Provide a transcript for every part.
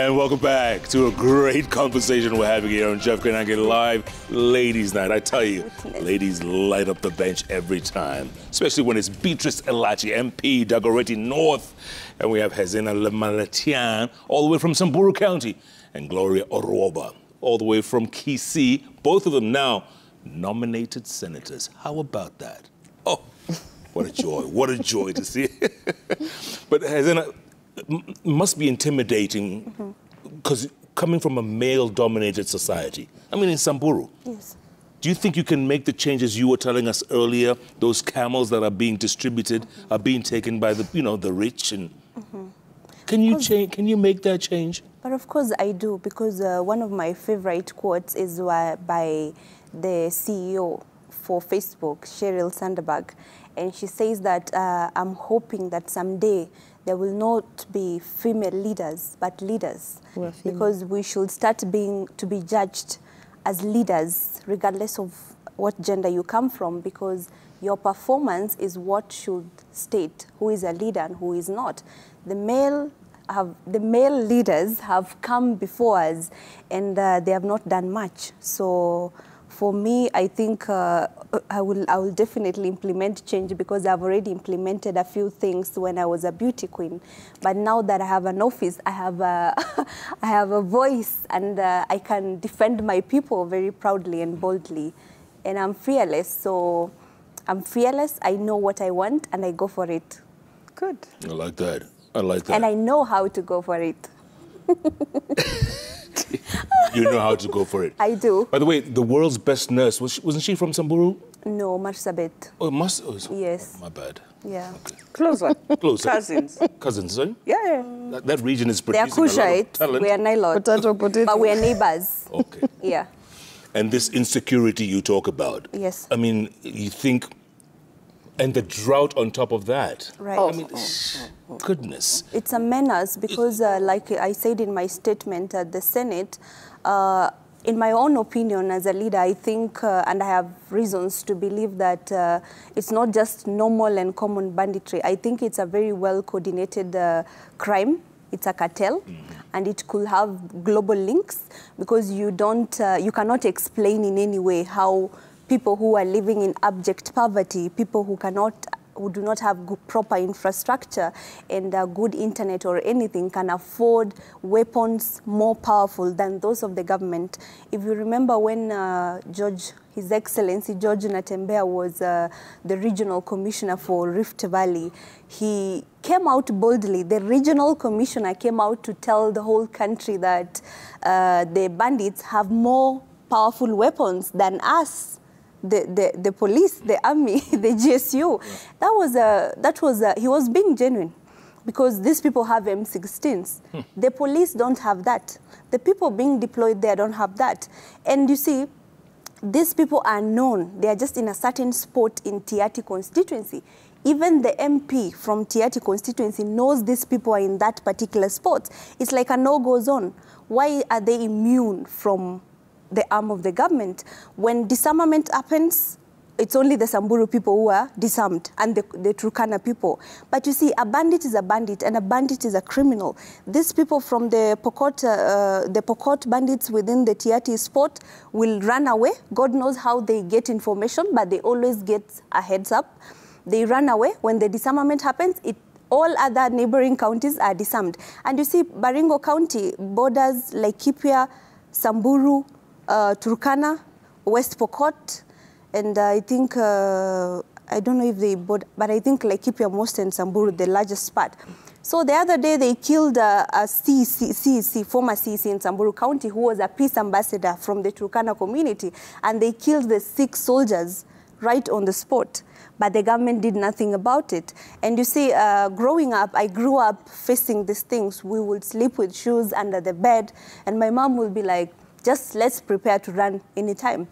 And welcome back to a great conversation we're having here on JKLive Ladies Night. I tell you, ladies light up the bench every time, especially when it's Beatrice Elachi, MP, Dagoretti North, and we have Hezena Lemaletian, all the way from Samburu County, and Gloria Orwoba, all the way from Kisii, both of them now nominated senators. How about that? Oh, what a joy to see. But Hezena, must be intimidating because coming from a male-dominated society. I mean, in Samburu. Yes. Do you think you can make the changes you were telling us earlier? Those camels that are being distributed are being taken by the, the rich, and can you change? Can you make that change? But of course I do, because one of my favorite quotes is by the CEO for Facebook, Sheryl Sandberg, and she says that I'm hoping that someday there will not be female leaders, but leaders, because we should start to be judged as leaders, regardless of what gender you come from, because your performance is what should state who is a leader and who is not. The male leaders have come before us, and they have not done much. So for me, I think I will definitely implement change, because I've already implemented a few things when I was a beauty queen. But now that I have an office, I have a voice, and I can defend my people very proudly and boldly. And I'm fearless, so I'm fearless. I know what I want, and I go for it. Good. I like that. I like that. And I know how to go for it. You know how to go for it. I do. By the way, the world's best nurse, wasn't she from Samburu? No, Marsabit. Oh, yes. Oh, my bad. Yeah. Okay. Closer. Closer. Cousins. Cousins, right? Yeah. That region is They are producing a lot of Kushite, talent. we are Nilot. Potato. But we are neighbors. Okay. Yeah. And this insecurity you talk about. Yes. I mean, you think, and the drought on top of that. Right. I mean, goodness. It's a menace, because like I said in my statement at the Senate, in my own opinion as a leader, I think, and I have reasons to believe that it's not just normal and common banditry. I think it's a very well-coordinated crime. It's a cartel, and it could have global links, because you cannot explain in any way how people who are living in abject poverty, people who do not have proper infrastructure and good internet or anything, can afford weapons more powerful than those of the government. If you remember when His Excellency George Natembea was the regional commissioner for Rift Valley, he came out boldly. The regional commissioner came out to tell the whole country that the bandits have more powerful weapons than us. The police, the army, the GSU. Yeah. He was being genuine, because these people have M16s. The police don't have that. The people being deployed there don't have that. And you see, these people are known. They are just in a certain spot in Tiati constituency. Even the MP from Tiati constituency knows these people are in that particular spot. It's like a no-go zone. Why are they immune from the arm of the government? When disarmament happens, it's only the Samburu people who are disarmed, and the Turkana people. But you see, a bandit is a bandit, and a bandit is a criminal. These people from the Pokot bandits within the Tiati spot will run away. God knows how they get information, but they always get a heads up. They run away. When the disarmament happens, all other neighboring counties are disarmed. And you see, Baringo County borders Laikipia, Samburu, Turkana, West Pokot, and I think, I don't know if they both, but I think Laikipia most and Samburu, the largest part. So the other day they killed a former CC in Samburu County, who was a peace ambassador from the Turkana community, and they killed the 6 soldiers right on the spot. But the government did nothing about it. And you see, growing up, I grew up facing these things. We would sleep with shoes under the bed, and my mom would be like, just let's prepare to run anytime.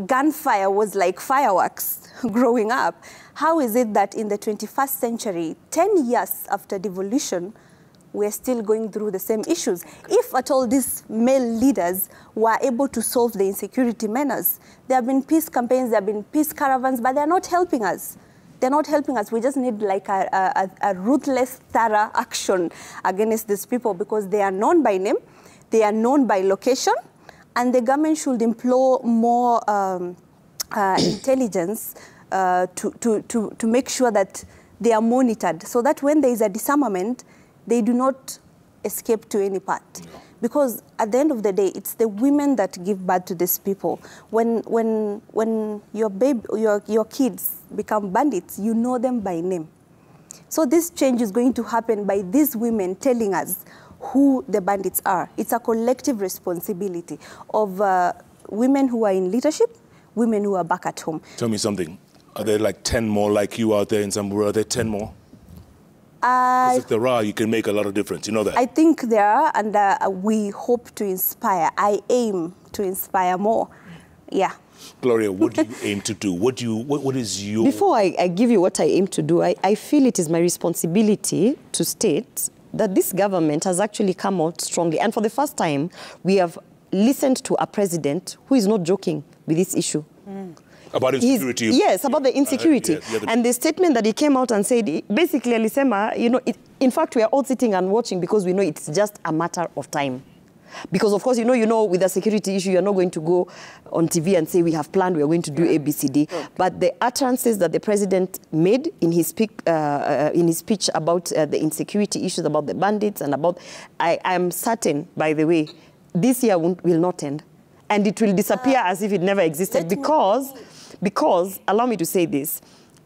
Gunfire was like fireworks growing up. How is it that in the 21st century, 10 years after devolution, we're still going through the same issues? If at all these male leaders were able to solve the insecurity menace, there have been peace campaigns, there have been peace caravans, but they're not helping us. They're not helping us. We just need like a ruthless, thorough action against these people because they are known by name, they are known by location, and the government should employ more intelligence to make sure that they are monitored so that when there is a disarmament, they do not escape to any part. No. Because at the end of the day, it's the women that give birth to these people. When your kids become bandits, you know them by name. So this change is going to happen by these women telling us who the bandits are. It's a collective responsibility of women who are in leadership, women who are back at home. Tell me something. Are there like 10 more like you out there in Samburu? Are there 10 more? If there are, you can make a lot of difference. You know that? I think there are, and we hope to inspire. I aim to inspire more. Yeah. Gloria, what do you aim to do? What is your... Before I give you what I aim to do, I feel it is my responsibility to state that this government has actually come out strongly. And for the first time, we have listened to a president who is not joking with this issue. Mm. About insecurity? Yes, about the insecurity. And the statement that he came out and said, basically, Alisema, you know, in fact, we are all sitting and watching because we know it's just a matter of time. Because, of course, you know, with the security issue, you're not going to go on TV and say, we have planned, we are going to do ABCD. Yeah. But the utterances that the president made in his speech about the insecurity issues, about the bandits, and about, I am certain, by the way, this year will not end. And it will disappear as if it never existed because, allow me to say this,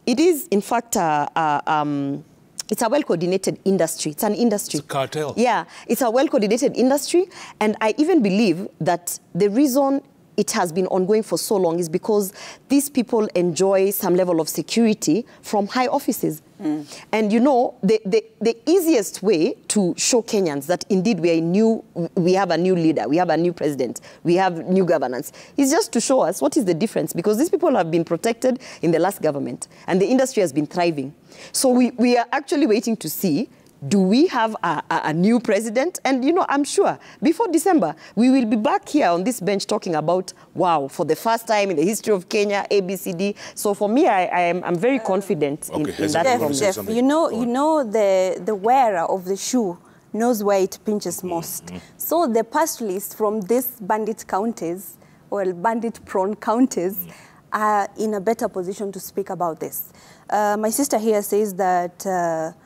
it is, in fact, it's a well-coordinated industry. It's an industry. It's a cartel. Yeah, it's a well-coordinated industry. And I even believe that the reason it has been ongoing for so long is because these people enjoy some level of security from high offices. Mm. And, you know, the easiest way to show Kenyans that indeed we have a new leader, we have a new president, we have new governance, is just to show us what is the difference. Because these people have been protected in the last government and the industry has been thriving. So we are actually waiting to see, do we have a new president? And, you know, I'm sure before December, we will be back here on this bench talking about, wow, for the first time in the history of Kenya, ABCD. So for me, I'm very confident in that. Jeff, you know the wearer of the shoe knows where it pinches most. Mm-hmm. So the pastoralists from these bandit counties, or bandit-prone counties, are in a better position to speak about this. My sister here says that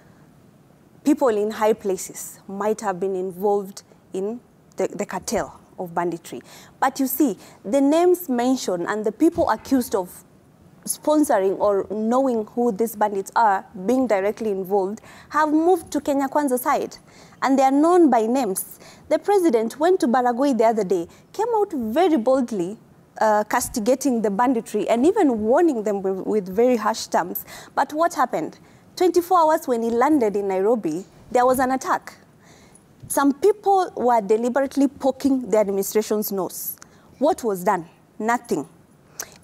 people in high places might have been involved in the cartel of banditry. But you see, the names mentioned and the people accused of sponsoring or knowing who these bandits are, being directly involved, have moved to Kenya Kwanza side. And they are known by names. The president went to Baragoi the other day, came out very boldly, castigating the banditry and even warning them with very harsh terms. But what happened? 24 hours when he landed in Nairobi, there was an attack. Some people were deliberately poking the administration's nose. What was done? Nothing.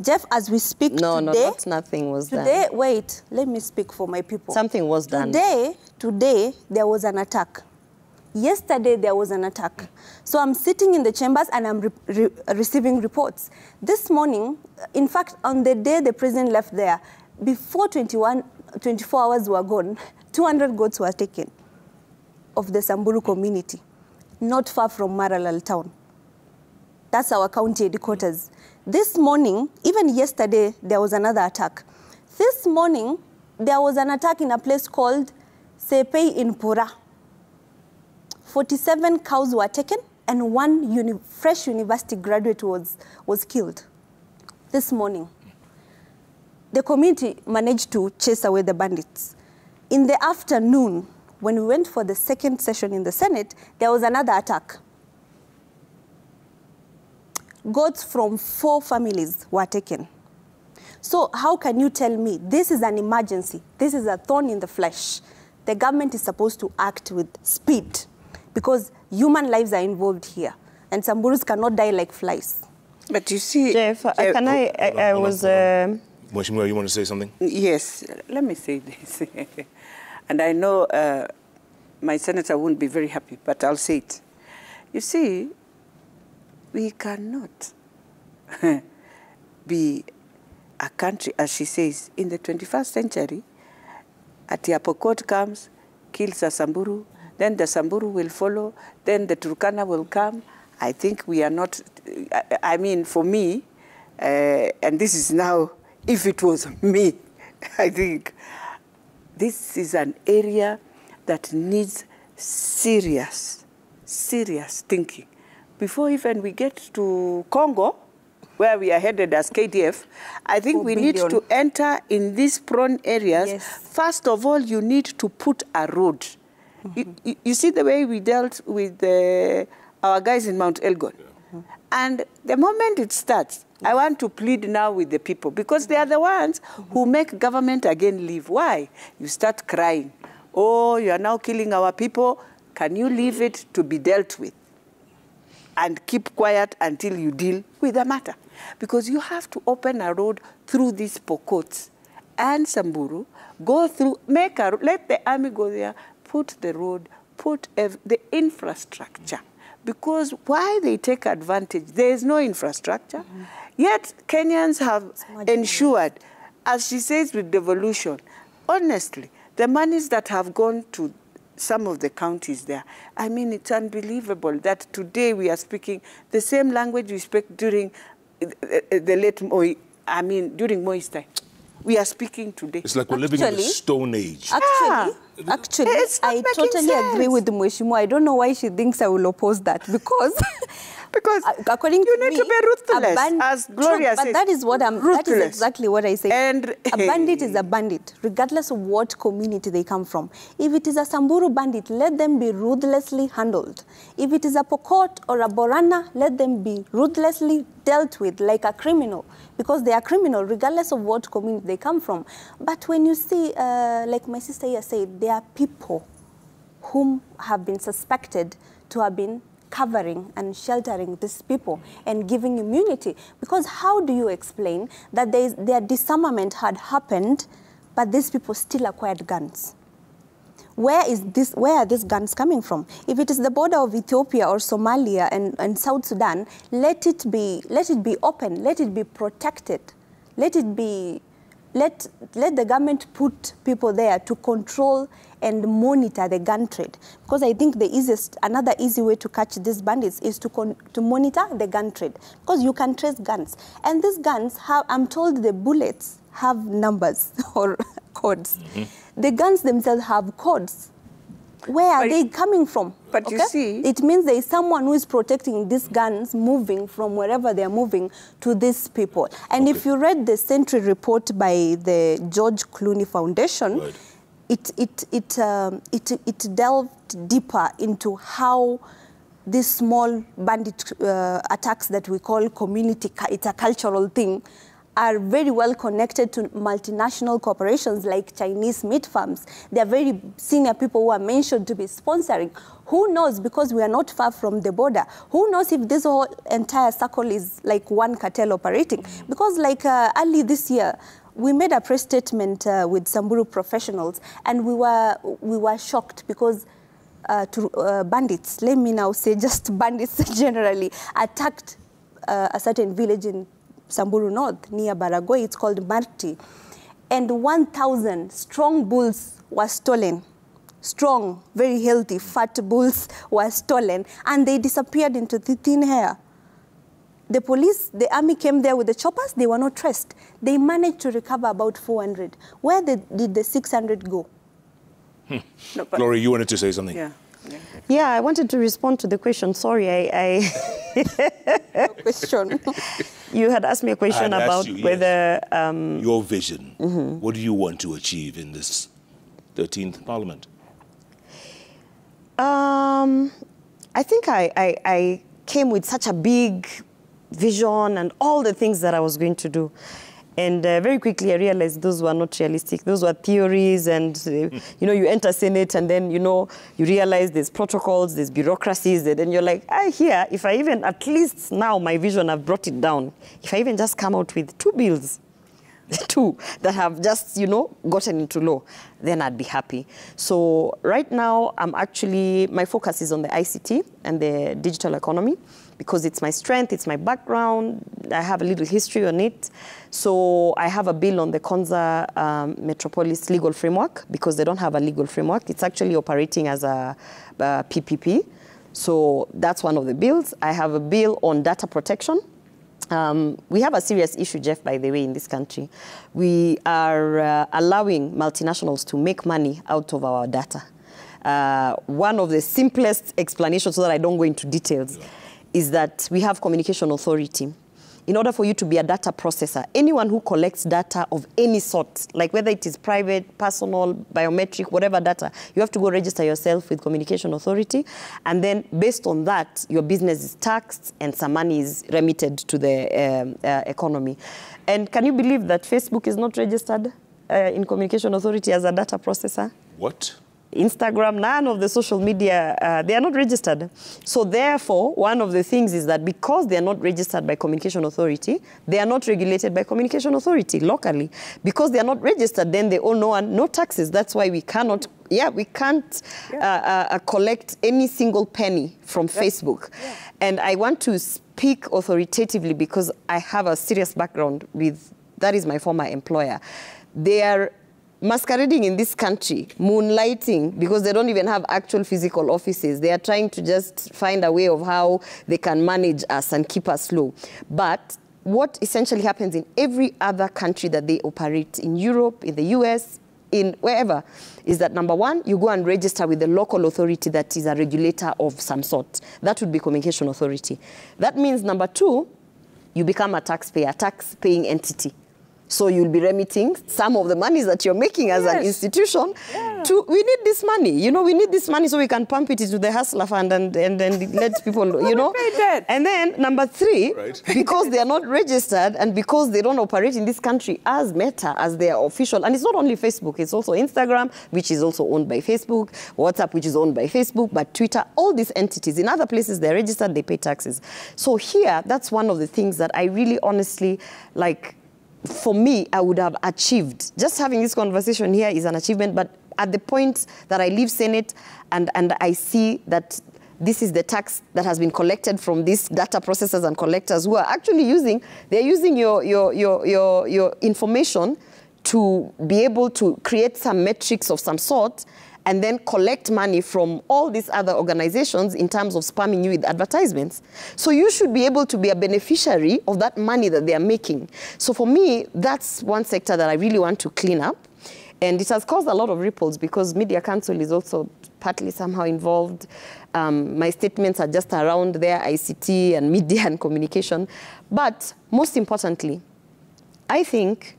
Jeff, as we speak today... No, not nothing was done. Wait, let me speak for my people. Something was done. Today, there was an attack. Yesterday, there was an attack. So I'm sitting in the chambers and I'm receiving reports. This morning, in fact, on the day the president left there, before 24 hours were gone, 200 goats were taken of the Samburu community, not far from Maralal town. That's our county headquarters. This morning, even yesterday, there was another attack. This morning, there was an attack in a place called Sepei in Pura. 47 cows were taken and one fresh university graduate was killed this morning. The community managed to chase away the bandits. In the afternoon, when we went for the second session in the Senate, there was another attack. Goats from 4 families were taken. So how can you tell me this is an emergency? This is a thorn in the flesh. The government is supposed to act with speed because human lives are involved here. And Samburus cannot die like flies. But you see... Jeff, I was... Mheshimiwa, you want to say something? Yes, let me say this. And I know my senator won't be very happy, but I'll say it. You see, we cannot be a country, as she says, in the 21st century, Atia Pokot comes, kills a Samburu, then the Samburu will follow, then the Turkana will come. I think we are not, I mean, for me, and this is now, if it was me, I think this is an area that needs serious thinking. Before even we get to Congo, where we are headed as KDF, I think we need to enter in these prone areas. Yes. First of all, you need to put a road. You see the way we dealt with our guys in Mount Elgon. And the moment it starts, I want to plead now with the people, because they are the ones who make government again leave. Why? You start crying. Oh, you are now killing our people. Can you leave it to be dealt with? And keep quiet until you deal with the matter. Because you have to open a road through these Pokots and Samburu, go through, let the army go there, put the road, put the infrastructure. Because why they take advantage? There is no infrastructure. Yet Kenyans have ensured, as she says with devolution, honestly, the monies that have gone to some of the counties there, I mean, it's unbelievable that today we are speaking the same language we spoke during the late Moi, I mean, during Moi's time. We are speaking today. It's like we're living in the Stone Age. Actually, I totally agree with Mweshimo. I don't know why she thinks I will oppose that, because according to me, you need to be ruthless, as Gloria says. But that is what that is exactly what I say. And a bandit is a bandit, regardless of what community they come from. If it is a Samburu bandit, let them be ruthlessly handled. If it is a Pokot or a Borana, let them be ruthlessly dealt with like a criminal, because they are criminal regardless of what community they come from. But when you see, like my sister here said, there are people whom have been suspected to have been covering and sheltering these people and giving immunity. Because how do you explain that their disarmament had happened, but these people still acquired guns? Where are these guns coming from? If it is the border of Ethiopia or Somalia and South Sudan, let it be open, let it be protected, let the government put people there to control and monitor the gun trade. Because I think another easy way to catch these bandits is to monitor the gun trade. Because you can trace guns. And these guns I'm told the bullets have numbers or codes. The guns themselves have codes. Where are they coming from? But you see, it means there is someone who is protecting these guns moving from wherever they are moving to these people. And if you read the Sentry report by the George Clooney Foundation, it delved deeper into how these small bandit attacks that we call community, it's a cultural thing, are very well connected to multinational corporations like Chinese meat farms. They are very senior people who are mentioned to be sponsoring. Who knows, because we are not far from the border, who knows if this whole entire circle is like one cartel operating? Because like early this year, we made a press statement with Samburu professionals, and we were shocked because bandits, let me now say just bandits generally, attacked a certain village in Samburu North, near Baragoi. It's called Marti. And 1,000 strong bulls were stolen. Strong, very healthy, fat bulls were stolen, and they disappeared into the thin air. The police, the army came there with the choppers. They were not traced. They managed to recover about 400. Where did the 600 go? No, Gloria, you wanted to say something? Yeah, I wanted to respond to the question. Sorry, I question. You had asked me a question about whether... your vision. What do you want to achieve in this 13th Parliament? I think I came with such a big vision and all the things that I was going to do. And very quickly I realized those were not realistic. Those were theories, and you know, you enter Senate and then, you know, you realize there's protocols, there's bureaucracies, and then you're like, if I even, at least now my vision, I've brought it down. If I even just come out with 2 bills, 2 that have just, you know, gotten into law, then I'd be happy. So right now, my focus is on the ICT and the digital economy. because it's my strength, it's my background. I have a little history on it. So I have a bill on the Konza Metropolis legal framework because they don't have a legal framework. It's actually operating as a PPP. So that's one of the bills. I have a bill on data protection. We have a serious issue, Jeff, by the way, in this country. We are allowing multinationals to make money out of our data. One of the simplest explanations, so that I don't go into details, is that we have communication authority. In order for you to be a data processor, anyone who collects data of any sort, like whether it is private, personal, biometric, whatever data, you have to go register yourself with communication authority. And then based on that, your business is taxed and some money is remitted to the economy. And can you believe that Facebook is not registered in communication authority as a data processor? What? Instagram, none of the social media, they are not registered. So therefore, one of the things is that because they are not registered by communication authority, they are not regulated by communication authority locally. Because they are not registered, then they owe no taxes. That's why we cannot, we can't collect any single penny from Facebook. Yeah. And I want to speak authoritatively because I have a serious background with, that is my former employer. They are masquerading in this country, moonlighting, because they don't even have actual physical offices. They are trying to just find a way of how they can manage us and keep us low. But what essentially happens in every other country that they operate, in Europe, in the US, in wherever, is that number one, you go and register with the local authority that is a regulator of some sort. That would be communication authority. That means number two, you become a taxpayer, tax-paying entity. So you'll be remitting some of the monies that you're making as an institution to, we need this money. You know, we need this money so we can pump it into the hustler fund and let people, you know. And then number three, because they are not registered and because they don't operate in this country as Meta, as their official, and it's not only Facebook, it's also Instagram, which is also owned by Facebook, WhatsApp, which is owned by Facebook, but Twitter, all these entities. In other places, they're registered, they pay taxes. So here, that's one of the things that I really honestly, like, for me, I would have achieved. Just having this conversation here is an achievement, but at the point that I leave Senate and I see that this is the tax that has been collected from these data processors and collectors who are actually using, they're using your information to be able to create some metrics of some sort and then collect money from all these other organizations in terms of spamming you with advertisements. So you should be able to be a beneficiary of that money that they are making. So for me, that's one sector that I really want to clean up. And it has caused a lot of ripples because Media Council is also partly somehow involved. My statements are just around their ICT and media and communication. But most importantly, I think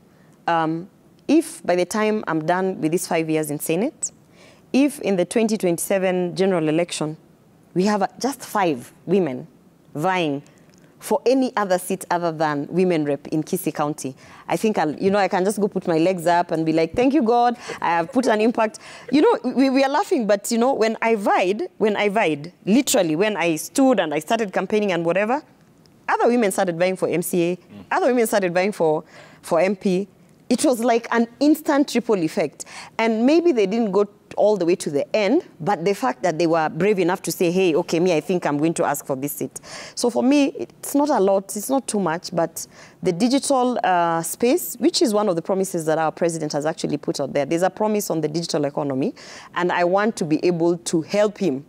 if by the time I'm done with these 5 years in Senate, if in the 2027 general election, we have just 5 women vying for any other seat other than women rep in Kisii County, I think I can just go put my legs up and be like, thank you, God, I have put an impact. You know, we are laughing, but you know, when I vied, literally, when I stood and I started campaigning and whatever, other women started vying for MCA, other women started vying for MP. It was like an instant ripple effect. And maybe they didn't go all the way to the end, but the fact that they were brave enough to say, hey, okay, I think I'm going to ask for this seat. So for me, it's not a lot, it's not too much, but the digital space, which is one of the promises that our president has actually put out there. There's a promise on the digital economy, and I want to be able to help him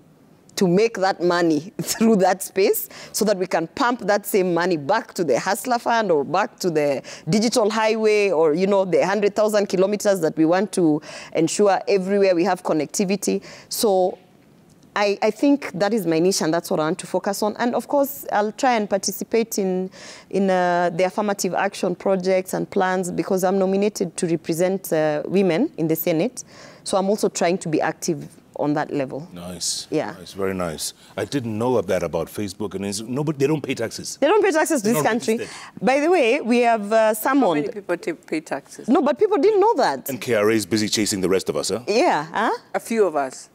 to make that money through that space so that we can pump that same money back to the hustler fund or back to the digital highway or, you know, the 100,000 kilometers that we want to ensure everywhere we have connectivity. So I think that is my niche and that's what I want to focus on. And of course, I'll try and participate in the affirmative action projects and plans because I'm nominated to represent women in the Senate. So I'm also trying to be active on that level. Nice. Yeah. Nice, very nice. I didn't know of that about Facebook and no, but they don't pay taxes. They don't pay taxes to this country. By the way, we have summoned. How many people pay taxes? No, but people didn't know that. And KRA is busy chasing the rest of us, huh? Yeah. Huh? A few of us.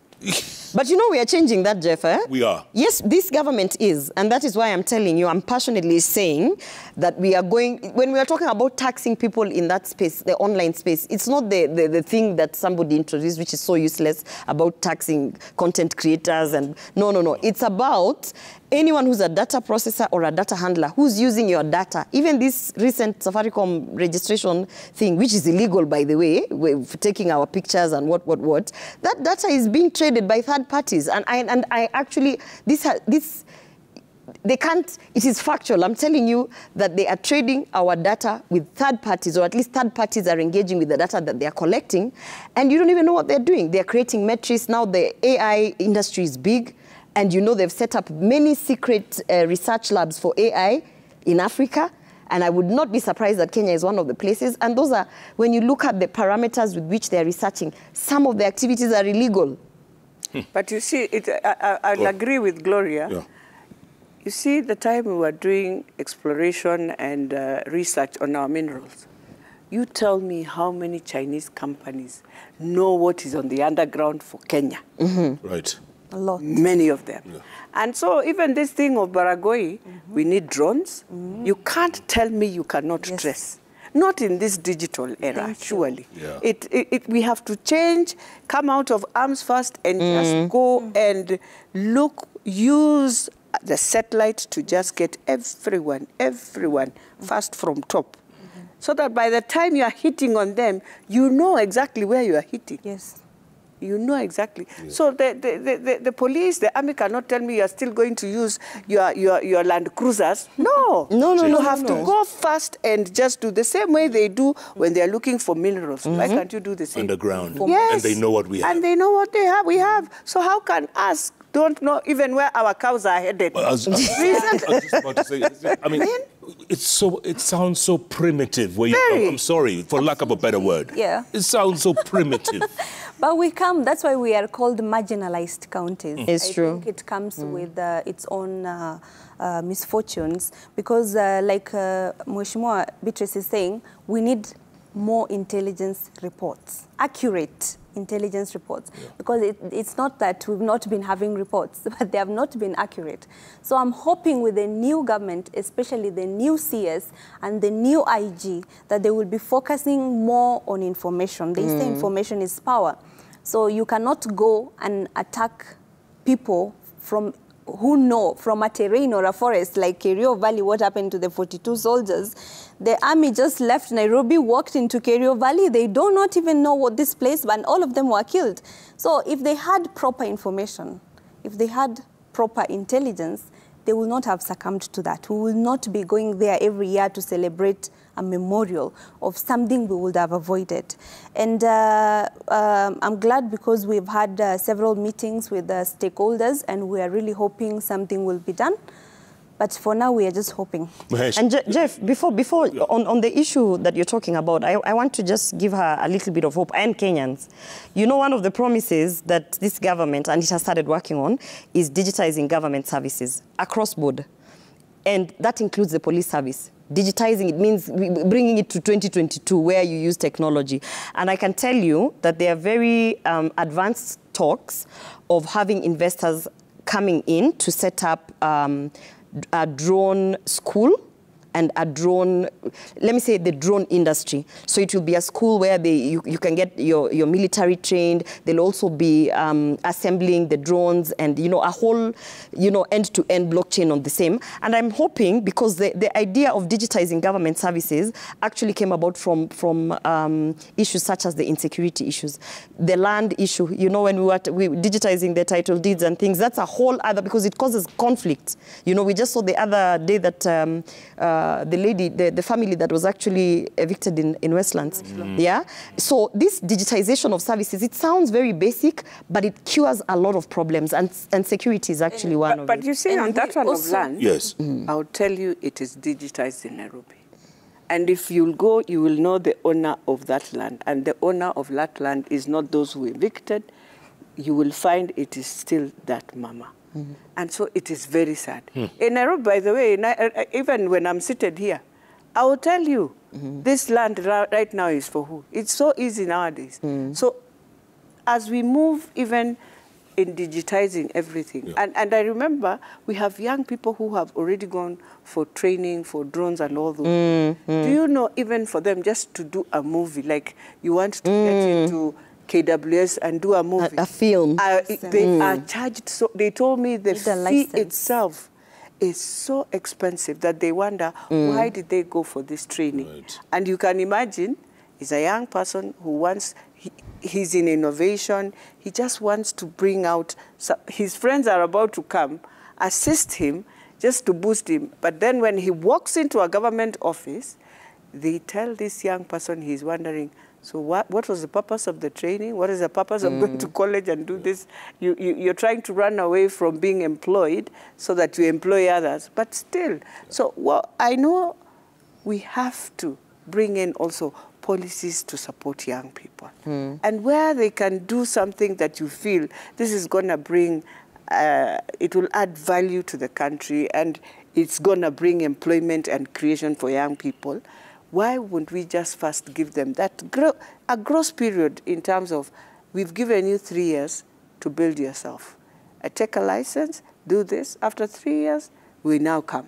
But you know we are changing that, Jeff, eh? We are. Yes, this government is, and that is why I'm telling you, I'm passionately saying that we are going, when we are talking about taxing people in that space, the online space, it's not the thing that somebody introduced, which is so useless, about taxing content creators and, no. It's about anyone who's a data processor or a data handler who's using your data. Even this recent Safaricom registration thing, which is illegal, by the way, with taking our pictures and what, that data is being traded by third parties. And I actually, they can't, it is factual. I'm telling you that they are trading our data with third parties, or at least third parties are engaging with the data that they are collecting, and you don't even know what they're doing. They're creating metrics. Now the AI industry is big. And you know they've set up many secret research labs for AI in Africa. And I would not be surprised that Kenya is one of the places. And those are, when you look at the parameters with which they're researching, some of the activities are illegal. But you see, I'll agree with Gloria. Yeah. You see, the time we were doing exploration and research on our minerals, you tell me how many Chinese companies know what is on the underground for Kenya. Mm-hmm. Right. A lot. Many of them. Yeah. And so even this thing of Baragoi, we need drones. You can't tell me you cannot trace. Not in this digital era, surely. Yeah. We have to change, come out of arms first and just go and look, use the satellite to just get everyone, first from top. So that by the time you are hitting on them, you know exactly where you are hitting. Yes. You know exactly. Yeah. So the police, the army cannot tell me you are still going to use your Land Cruisers. No. You have to go fast and just do the same way they do when they are looking for minerals. Why can't you do the same? Underground. Yes. And they know what we have. And they know what they have. We have. So how can us don't know even where our cows are headed? I was just about to say, I mean, it sounds so primitive. I'm sorry, for lack of a better word. Yeah. It sounds so primitive. But that's why we are called marginalized counties. It's true. I think it comes with its own misfortunes, because like Mheshimiwa Beatrice is saying, we need more intelligence reports, accurate intelligence reports, because it's not that we've not been having reports, but they have not been accurate. So I'm hoping with the new government, especially the new CS and the new IG, that they will be focusing more on information. They say information is power. So you cannot go and attack people who know from a terrain or a forest like Kerio Valley what happened to the 42 soldiers. The army just left Nairobi, walked into Kerio Valley. They do not even know what this place, but all of them were killed. So if they had proper information, if they had proper intelligence, they will not have succumbed to that. We will not be going there every year to celebrate a memorial of something we would have avoided. And I'm glad because we've had several meetings with the stakeholders, and we are really hoping something will be done. But for now, we are just hoping. And Jeff, before on the issue that you're talking about, I want to just give her a little bit of hope, and Kenyans. You know, one of the promises that this government, and it has started working on, is digitizing government services across board. And that includes the police service. Digitizing, it means bringing it to 2022, where you use technology. And I can tell you that there are very advanced talks of having investors coming in to set up a drone school and a drone, let me say the drone industry. So it will be a school where you can get your military trained. They'll also be assembling the drones and, you know, a whole, you know, end-to-end blockchain on the same. And I'm hoping, because the idea of digitizing government services actually came about from issues such as the insecurity issues. The land issue, you know, when we were digitizing the title deeds and things, that's a whole other, because it causes conflict. You know, we just saw the other day that the lady, the family that was actually evicted in Westlands. Yeah. So this digitization of services, it sounds very basic, but it cures a lot of problems, and security is actually one of it. But you see, on that one of land, yes, I'll tell you, it is digitized in Nairobi. And if you'll go, you will know the owner of that land. And the owner of that land is not those who evicted. You will find it is still that mama. And so it is very sad. In Nairobi, by the way, even when I'm seated here, I will tell you, this land right now is for who? It's so easy nowadays. So as we move even in digitizing everything. And I remember we have young people who have already gone for training for drones and all those. Do you know, even for them, just to do a movie, like you want to get into KWS and do a movie. A film. They are charged, so they told me the fee itself is so expensive that they wonder, why did they go for this training? Right. And you can imagine, he's a young person who wants, he's in innovation, he just wants to bring out, his friends are about to come, assist him, just to boost him. But then when he walks into a government office, they tell this young person, he's wondering, so what was the purpose of the training? What is the purpose of going to college and do this? You're trying to run away from being employed so that you employ others. But still, so I know we have to bring in also policies to support young people. And where they can do something that you feel this is going to bring, it will add value to the country and it's going to bring employment and creation for young people, why wouldn't we just first give them that a grace period in terms of, we've given you 3 years to build yourself. Take a license, do this. After 3 years, we now come.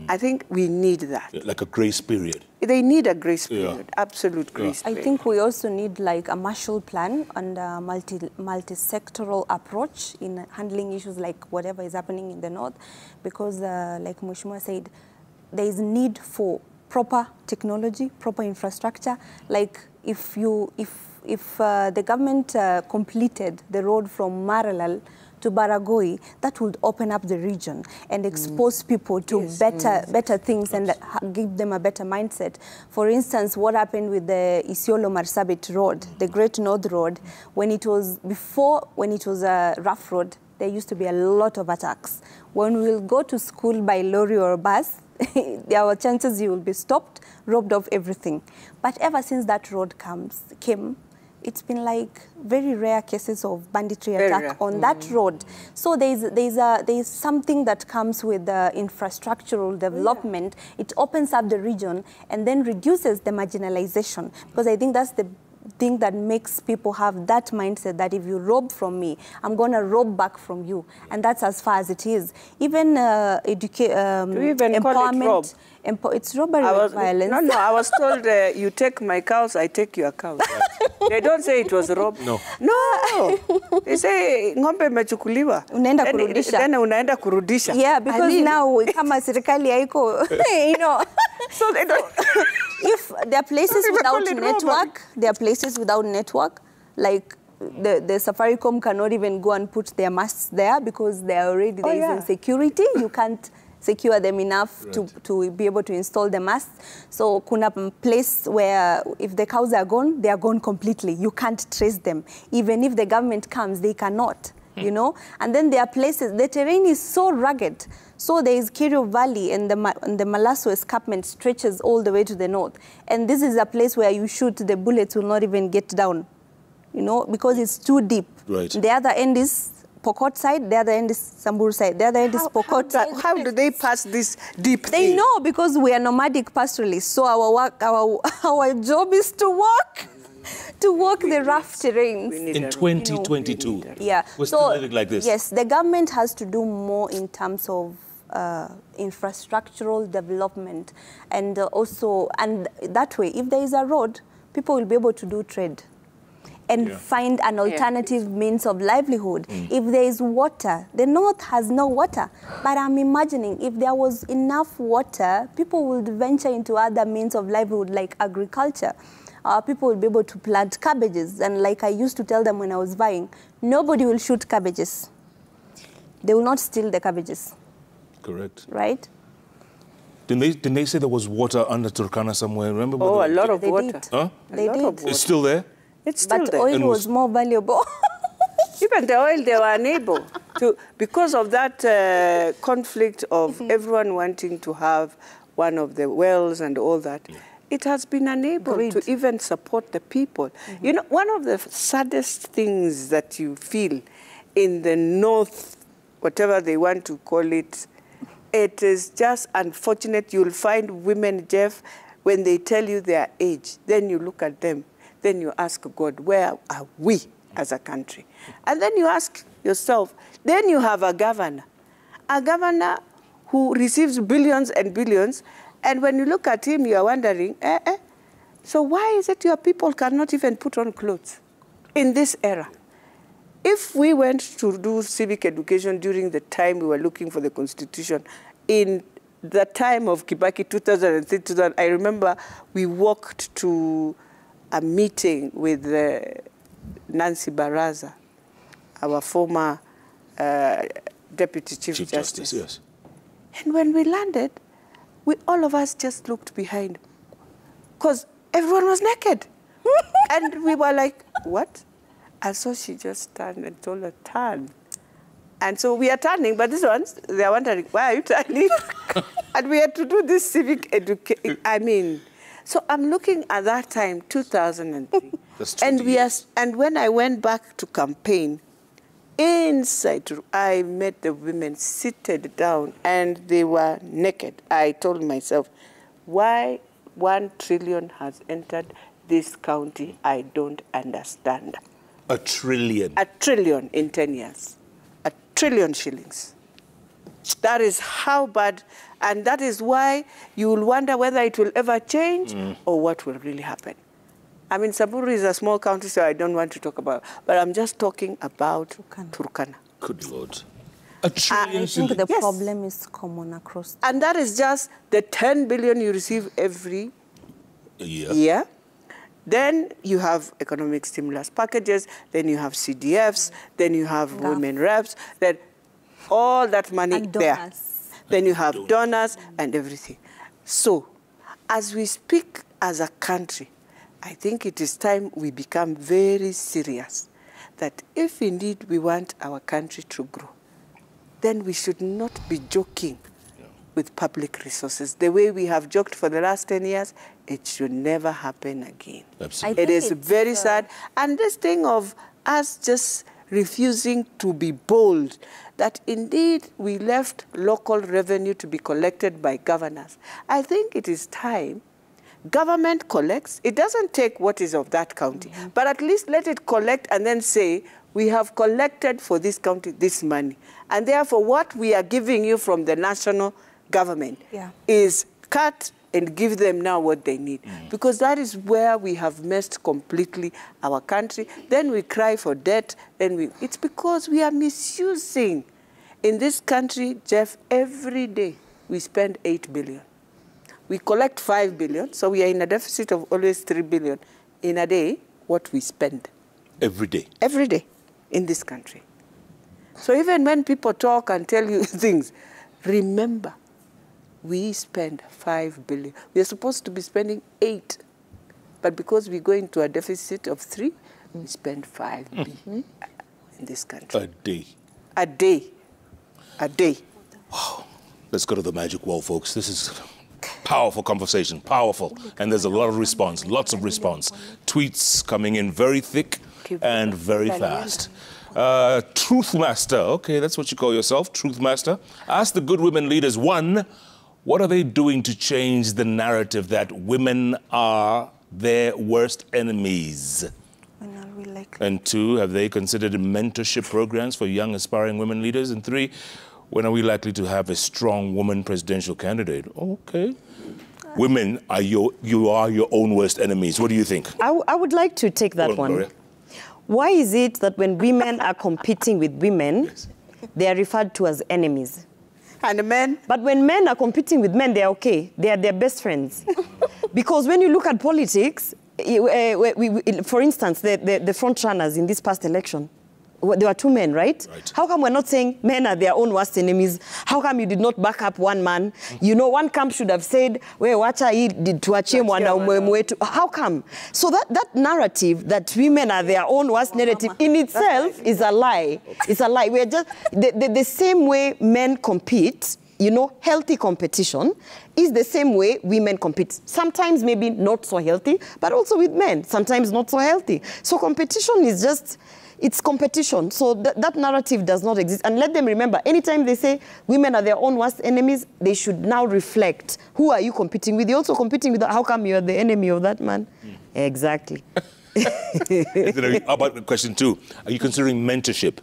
I think we need that. Like a grace period. They need a grace period, absolute grace period. I think we also need like a Marshall Plan and a multi-sectoral approach in handling issues like whatever is happening in the North, because like Mheshimiwa said, there is need for proper technology, proper infrastructure. Like if the government completed the road from Maralal to Baragoi, that would open up the region and expose people to better things and give them a better mindset. For instance, what happened with the Isiolo Marsabit Road, the Great North Road, when it was a rough road, there used to be a lot of attacks. When we'll go to school by lorry or bus, there are chances you will be stopped, robbed of everything. But ever since that road came, it's been like very rare cases of banditry attack on that road. So there's something that comes with the infrastructural development. It opens up the region and then reduces the marginalization, because I think that's the thing that makes people have that mindset that if you rob from me, I'm going to rob back from you. And that's as far as it is. Even empowerment. It's robbery with violence. No, I was told you take my cows, I take your cows. They don't say it was rob. No. They say ng'ombe mechukuliwa. Unaenda kurudisha. Then unaenda kurudisha. Yeah, because now kama serikali haiko, you know. So they don't. If there are places without network, like the Safaricom cannot even go and put their masts there because there is insecurity. You can't secure them enough to be able to install the masts. So kuna place where if the cows are gone, they are gone completely. You can't trace them. Even if the government comes, they cannot, you know. And then there are places, the terrain is so rugged. So there is Kirio Valley and the Malasso escarpment stretches all the way to the north. And this is a place where you shoot, the bullets will not even get down, you know, because it's too deep. Right. The other end is Pokot side, the other end is Samburu side, the other end is Pokot side. How do they pass this deep thing? They know, because we are nomadic pastoralists. So our job is to walk the rough terrains. In 2022, we're still living like this. Yes, the government has to do more in terms of infrastructural development, and and that way, if there is a road, people will be able to do trade and find an alternative means of livelihood. If there is water, the North has no water. But I'm imagining if there was enough water, people would venture into other means of livelihood like agriculture. People will be able to plant cabbages. And like I used to tell them when I was buying, nobody will shoot cabbages. They will not steal the cabbages. Correct. Right? Didn't they say there was water under Turkana somewhere? Remember? Oh, a lot of water. Huh? They did. It's still there? It's still there. Oil was more valuable. Even the oil, they were unable to, because of that conflict of everyone wanting to have one of the wells and all that. It has been unable to even support the people. You know, one of the saddest things that you feel in the North, whatever they want to call it, it is just unfortunate. You'll find women, Jeff, when they tell you their age, then you look at them. Then you ask God, where are we as a country. And then you ask yourself, then you have a governor who receives billions and billions, and when you look at him, you are wondering, so why is it your people cannot even put on clothes in this era? If we went to do civic education during the time we were looking for the Constitution, in the time of Kibaki, 2003, I remember we walked to a meeting with Nancy Baraza, our former Deputy Chief Justice. Yes. And when we landed, all of us just looked behind, because everyone was naked. And we were like, what? And so she just turned and told her, turn. And so we are turning, but these ones, they are wondering, why are you turning? And we had to do this civic education. I mean, so I'm looking at that time, 2003. And when I went back to campaign, inside, I met the women seated down, and they were naked. I told myself, why 1 trillion has entered this county, I don't understand. A trillion? A trillion in 10 years. A trillion shillings. That is how bad, and that is why you will wonder whether it will ever change or what will really happen. I mean, Samburu is a small county, so I don't want to talk about it, but I'm just talking about Turkana. Good Lord. A trillion I think the problem is common across. And that is just the 10 billion you receive every year. Then you have economic stimulus packages, then you have CDFs, then you have women reps, then all that money there. Then you have donors and everything. So, as we speak as a country, I think it is time we become very serious that if indeed we want our country to grow, then we should not be joking with public resources. The way we have joked for the last 10 years, it should never happen again. Absolutely. It is very sad. And this thing of us just refusing to be bold, that indeed we left local revenue to be collected by governors. I think it is time government collects. It doesn't take what is of that county, but at least let it collect and then say, we have collected for this county this money. And therefore, what we are giving you from the national government is cut and give them now what they need. Because that is where we have messed completely our country. Then we cry for debt. It's because we are misusing. In this country, Jeff, every day we spend 8 billion. We collect 5 billion, so we are in a deficit of always 3 billion in a day, what we spend. Every day? Every day in this country. So even when people talk and tell you things, remember, we spend 5 billion. We are supposed to be spending 8. But because we go into a deficit of 3, we spend 5 billion in this country. A day? A day. A day. Wow. Let's go to the magic wall, folks. This is powerful conversation, powerful. And there's a lot of response, lots of response. Tweets coming in very thick and very fast. Truth Master, okay, that's what you call yourself, Truth Master. Ask the good women leaders, 1, what are they doing to change the narrative that women are their worst enemies? And 2, have they considered mentorship programs for young aspiring women leaders? And 3, when are we likely to have a strong woman presidential candidate? Okay. Women, you are your own worst enemies. What do you think? I would like to take that one. Gloria. Why is it that when women are competing with women, they are referred to as enemies? And the men? But when men are competing with men, they're okay. They are their best friends. Because when you look at politics, for instance, the front runners in this past election, there were 2 men, right? How come we're not saying men are their own worst enemies? How come you did not back up one man? You know, one camp should have said, how come? So that narrative that women are their own worst narrative in itself is a lie. It's a lie. We're just, the same way men compete, you know, healthy competition is the same way women compete. Sometimes maybe not so healthy, but also with men, sometimes not so healthy. So competition is just, it's competition. So that narrative does not exist. And let them remember, anytime they say women are their own worst enemies, they should now reflect, who are you competing with? You're also competing with, how come you're the enemy of that man? Exactly. How about question 2? Are you considering mentorship?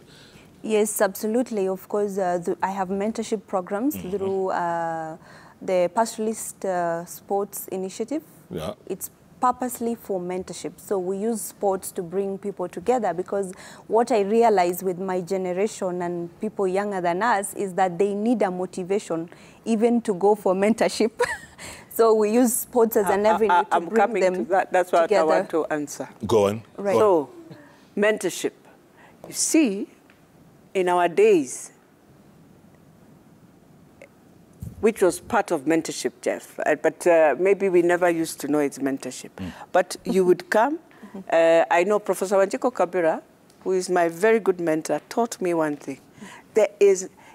Yes, absolutely. Of course, I have mentorship programs through the Pastoralist Sports Initiative. Yeah. It's purposely for mentorship. So we use sports to bring people together, because what I realize with my generation and people younger than us is that they need a motivation even to go for mentorship. So we use sports as an avenue to bring them to that. That's what together. I want to answer. Go on. Right. So, mentorship. You see, in our days, which was part of mentorship, Jeff, but maybe we never used to know it's mentorship. But you would come. I know Professor Wanjiko Kabira, who is my very good mentor, taught me one thing.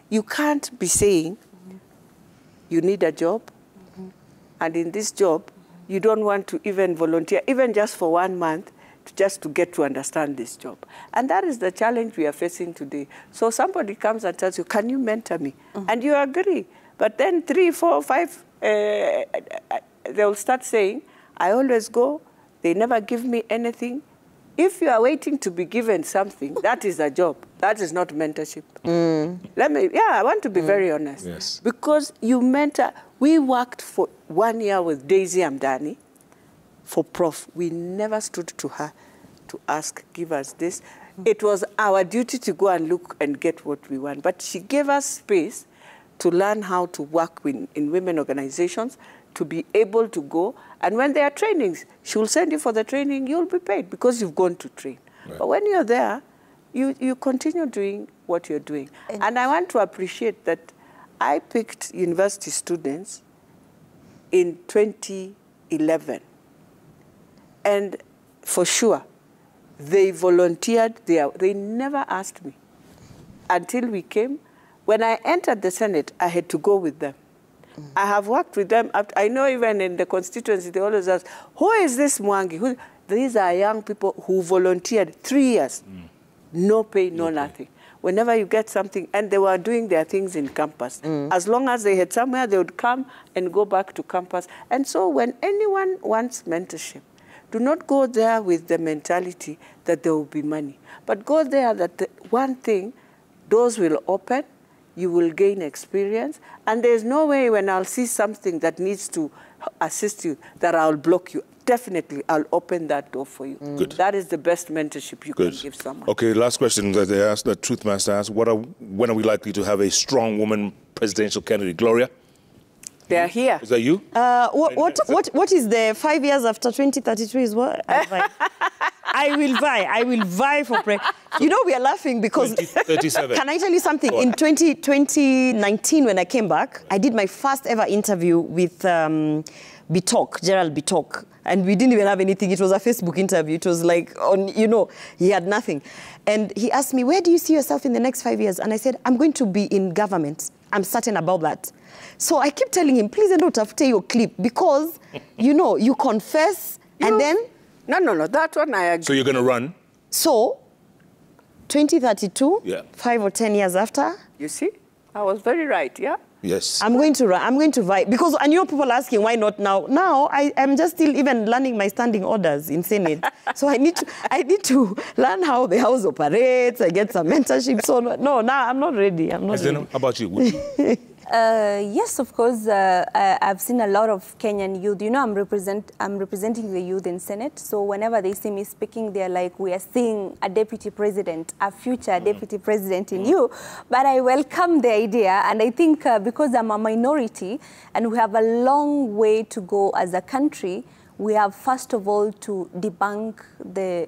You can't be saying you need a job, and in this job, you don't want to even volunteer, even just for 1 month, just to get to understand this job. And that is the challenge we are facing today. So somebody comes and tells you, can you mentor me? And you agree. But then 3, 4, 5, they'll start saying, I always go, they never give me anything. If you are waiting to be given something, that is a job. That is not mentorship. I want to be very honest. Yes. Because you mentor, we worked for 1 year with Daisy Amdani for Prof. We never stood to her to ask, give us this. It was our duty to go and look and get what we want. But she gave us space to learn how to work in women organizations, to be able to go. And when there are trainings, she will send you for the training, you'll be paid because you've gone to train. Right. But when you're there, you continue doing what you're doing. And I want to appreciate that I picked university students in 2011. And for sure, they volunteered. They never asked me until we came. When I entered the Senate, I had to go with them. I have worked with them. I know even in the constituency, they always ask, who is this Mwangi? These are young people who volunteered 3 years. No pay, no nothing. Whenever you get something, and they were doing their things in campus. As long as they had somewhere, they would come and go back to campus. And so when anyone wants mentorship, do not go there with the mentality that there will be money. But go there that one thing, doors will open, you will gain experience, and there's no way when I'll see something that needs to assist you that I'll block you. Definitely, I'll open that door for you. Good. That is the best mentorship you can give someone. Okay, last question that they asked, that Truth Master asked, when are we likely to have a strong woman presidential candidate? Gloria? They are here. Is that you? What is the 5 years after 2033 is what? I will vie for president. You know, we are laughing because... 2037. Can I tell you something? In 2019, when I came back, I did my first ever interview with Gerald Bitok. And we didn't even have anything. It was a Facebook interview. It was like, he had nothing. And he asked me, where do you see yourself in the next 5 years? And I said, I'm going to be in government. I'm certain about that. So I keep telling him, please don't have to take your clip because, you confess and then... No, that one I agree. So you're going to run? So, 2032, 5 or 10 years after... You see? I was very right, yeah? Yes. I'm going to run. I'm going to fight. Because, and people are asking, why not now? Now, I'm just still even learning my standing orders in Senate. So I need to learn how the House operates. I get some mentorship. So, no, now I'm not ready. I'm not ready. How about you? Would you? Yes, of course. I've seen a lot of Kenyan youth. I'm representing the youth in Senate. So whenever they see me speaking, they're like, we are seeing a deputy president, a future deputy president in you. But I welcome the idea. And I think because I'm a minority and we have a long way to go as a country, we have first of all to debunk the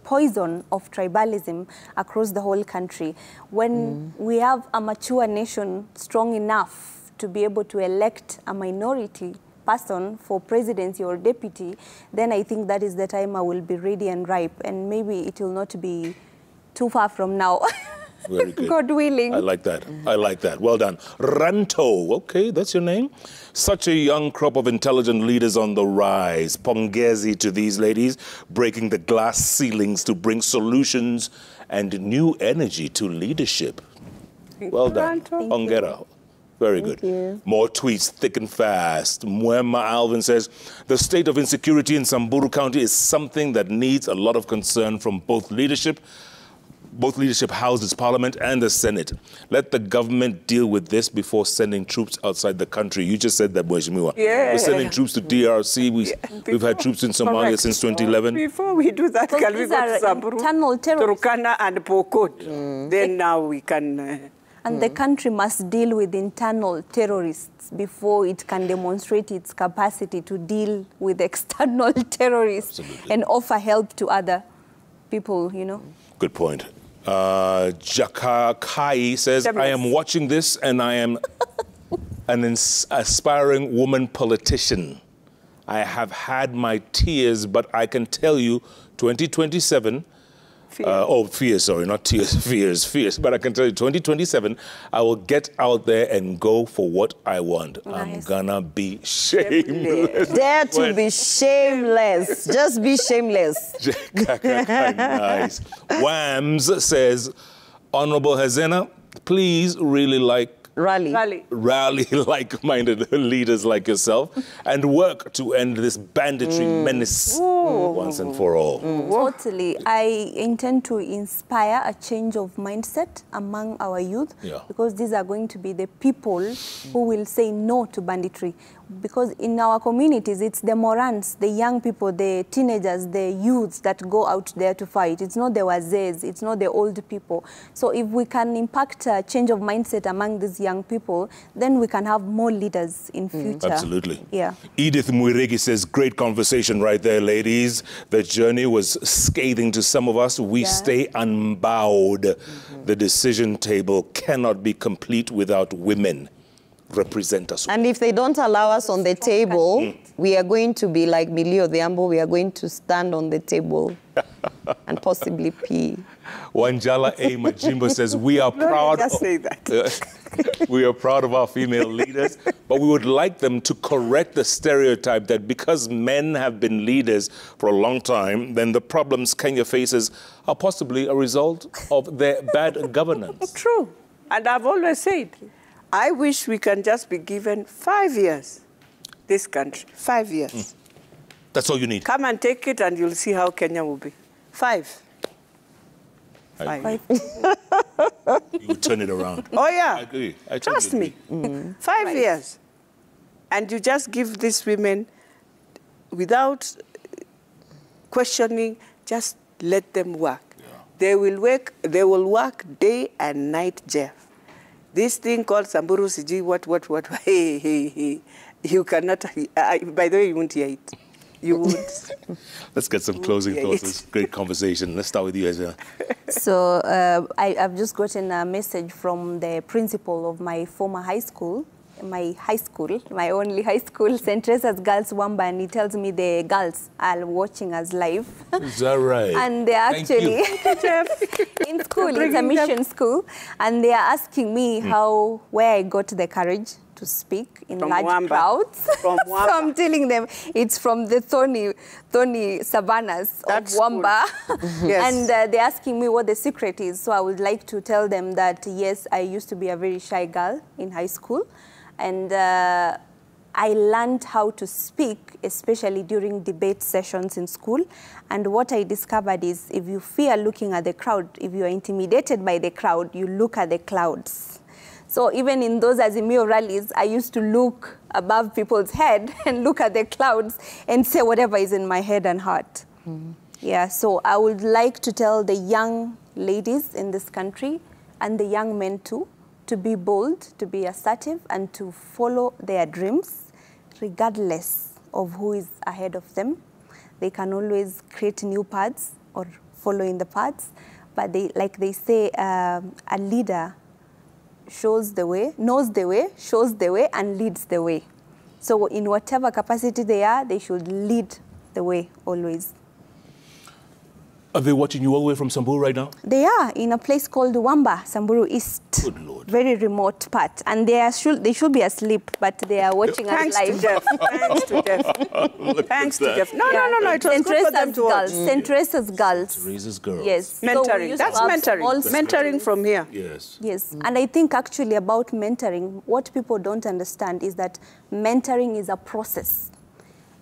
poison of tribalism across the whole country. When we have a mature nation strong enough to be able to elect a minority person for presidency or deputy, then I think that is the time I will be ready and ripe. And maybe it will not be too far from now. Very good. God willing. I like that. I like that. Well done. Ranto. Okay, that's your name. Such a young crop of intelligent leaders on the rise. Pongezi to these ladies, breaking the glass ceilings to bring solutions and new energy to leadership. Well done. Thank Ongera. Very good. More tweets, thick and fast. Mwema Alvin says, the state of insecurity in Samburu County is something that needs a lot of concern from both leadership houses, Parliament and the Senate. Let the government deal with this before sending troops outside the country. You just said that, Mheshimiwa. Yeah. We're sending troops to DRC. We've had troops in Somalia since 2011. Before we do that, can we go to Samburu, Turkana and Pokot? Then now we can... And the country must deal with internal terrorists before it can demonstrate its capacity to deal with external terrorists. Absolutely. And offer help to other people, you know. Good point. Jaka Kai says, I am watching this and I am an aspiring woman politician. I have had my tears, but I can tell you 2027... fears, sorry, not tears, fears. But I can tell you, 2027, I will get out there and go for what I want. Nice. I'm gonna be shameless. Dare to be shameless. Just be shameless. Nice. Whams says, Honorable Hezena, please really rally like-minded leaders like yourself and work to end this banditry menace once and for all. Totally. I intend to inspire a change of mindset among our youth because these are going to be the people who will say no to banditry. Because in our communities, it's the Morans, the young people, the teenagers, the youths that go out there to fight. It's not the Wazes, it's not the old people. So if we can impact a change of mindset among these young people, then we can have more leaders in future. Absolutely. Yeah. Edith Mwiregi says, great conversation right there, ladies. The journey was scathing to some of us. We stay unbowed. The decision table cannot be complete without women. Represent us. And if they don't allow us on the table, we are going to be like Millie Odhiambo. We are going to stand on the table and possibly pee. Wanjala A. Majimbo says, we are proud we are proud of our female leaders, but we would like them to correct the stereotype that because men have been leaders for a long time, then the problems Kenya faces are possibly a result of their bad governance. True. And I've always said, I wish we can just be given 5 years, this country, 5 years. That's all you need. Come and take it and you'll see how Kenya will be. 5. 5. You turn it around. Oh, yeah. I agree. Trust me. 5 years. And you just give these women, without questioning, just let them work. Yeah. They will work day and night, Jeff. This thing called Samburu Siji, what, hey. You cannot, by the way, you won't hear it. You won't. Let's get some closing thoughts. It's a great conversation. Let's start with you, Hezena. So I've just gotten a message from the principal of my former high school, my only high school, St. Teresa's Girls Wamba, and he tells me the girls are watching us live. Is that right? And they're actually in school, it's a mission school, and they are asking me where I got the courage to speak in large crowds. From Wamba. So I'm telling them it's from the thorny savannas of Wamba. Yes. And they're asking me what the secret is. So I would like to tell them that, yes, I used to be a very shy girl in high school. And I learned how to speak, especially during debate sessions in school. And what I discovered is if you fear looking at the crowd, if you are intimidated by the crowd, you look at the clouds. So even in those Azimio rallies, I used to look above people's head and look at the clouds and say whatever is in my head and heart. Yeah, so I would like to tell the young ladies in this country and the young men too, to be bold, to be assertive, and to follow their dreams, regardless of who is ahead of them. They can always create new paths or follow in the paths, but like they say, a leader shows the way, knows the way, shows the way, and leads the way. So in whatever capacity they are, they should lead the way always. Are they watching you all the way from Samburu right now? They are in a place called Wamba, Samburu East. Good Lord. Very remote part. And they should be asleep, but they are watching us live. Thanks to Jeff. Thanks to Jeff. No. It was good for them to watch. St. Teresa's girls. Teresa's girls. Yes. Mentoring. That's mentoring. Mentoring from here. Yes. Yes. And I think actually about mentoring, what people don't understand is that mentoring is a process.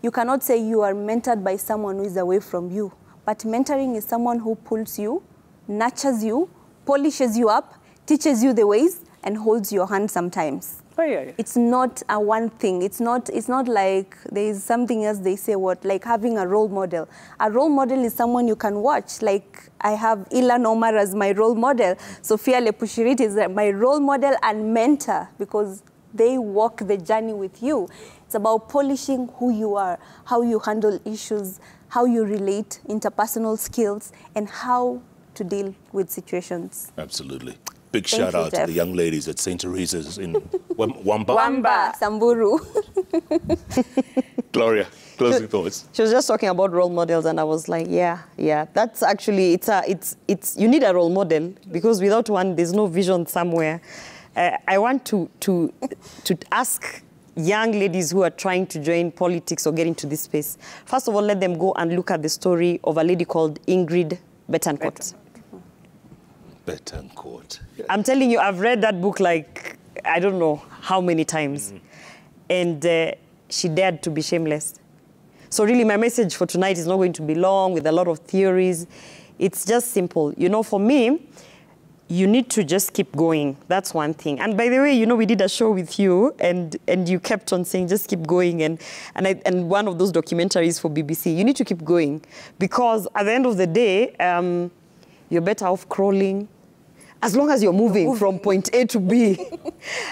You cannot say you are mentored by someone who is away from you. But mentoring is someone who pulls you, nurtures you, polishes you up, teaches you the ways, and holds your hand sometimes. Oh, yeah. It's not a one thing. It's not like there is something else they say, like having a role model. A role model is someone you can watch. Like I have Ilan Omar as my role model. Sophia Lepushirit is my role model and mentor because they walk the journey with you. It's about polishing who you are, how you handle issues, how you relate, interpersonal skills, and how to deal with situations. Absolutely. Big shout out to the young ladies at St. Teresa's in Wamba. Wamba, Samburu. Gloria, closing thoughts. She was just talking about role models, and I was like, yeah. That's actually, you need a role model, because without one, there's no vision somewhere. I want to ask young ladies who are trying to join politics or get into this space, first of all, let them go and look at the story of a lady called Ingrid Betancourt. Betancourt. I'm telling you, I've read that book like, I don't know how many times. And she dared to be shameless. So really, my message for tonight is not going to be long with a lot of theories. It's just simple. You know, for me, you need to just keep going. That's one thing. And by the way, you know, we did a show with you, and you kept on saying, just keep going. And one of those documentaries for BBC, you need to keep going. Because at the end of the day, you're better off crawling, as long as you're moving from point A to B.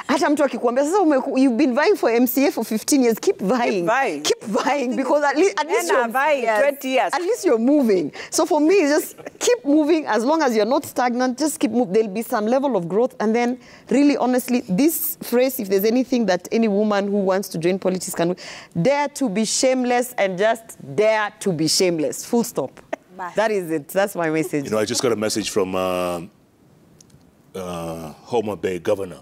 You've been vying for MCA for 15 years. Keep vying. Keep vying, because at least you're vying 20 years. At least you're moving. So for me, just keep moving. As long as you're not stagnant, just keep moving. There'll be some level of growth. And then, really, honestly, this phrase, if there's anything that any woman who wants to join politics can do, dare to be shameless, and just dare to be shameless. Full stop. Bye. That is it. That's my message. You know, I just got a message from Homa Bay governor.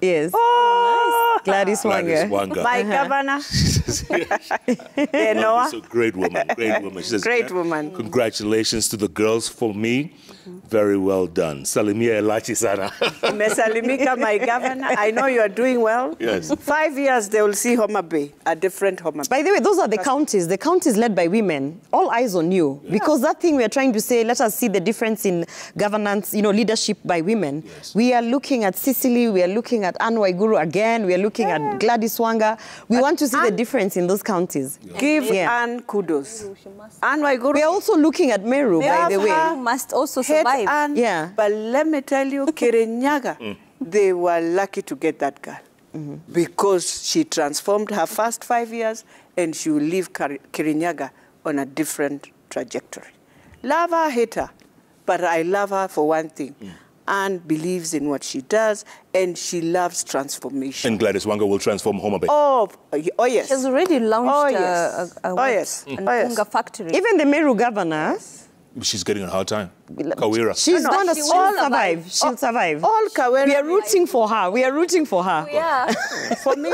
Yes. Oh, nice. Gladys Wanga. My governor. She's a great woman. Great woman. She says, great woman. Congratulations to the girls for me. Very well done. Salimia Elachi Sana. Mesalimika, my governor. I know you are doing well. Yes. 5 years, they will see Homa Bay, a different Homa Bay. By the way, those are the counties. The counties led by women. All eyes on you. Yeah. Because that thing we are trying to say, let us see the difference in governance, you know, leadership by women. Yes. We are looking at Sicily. We are looking at Anne Waiguru again. We are looking at Gladys Wanga. We want to see the difference in those counties. Yeah. Give Anne kudos. Anne Waiguru. We are also looking at Meru, by the way. Meru must also survive. Anne, yeah. But let me tell you, Kirinyaga, they were lucky to get that girl. Because she transformed her first 5 years, and she will leave Kirinyaga on a different trajectory. Love her, hate her, but I love her for one thing. Anne believes in what she does, and she loves transformation. And Gladys Wanga will transform Homa Bay. Oh yes. She has already launched a factory. Even the Meru governor. She's getting a hard time. Kawira. She's going to survive. She'll survive. All Kawira. We are rooting for her. We are rooting for her. Yeah. For me,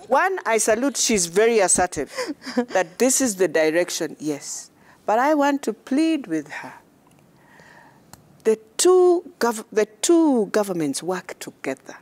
one, I salute, she's very assertive. That this is the direction, yes. But I want to plead with her. The two governments work together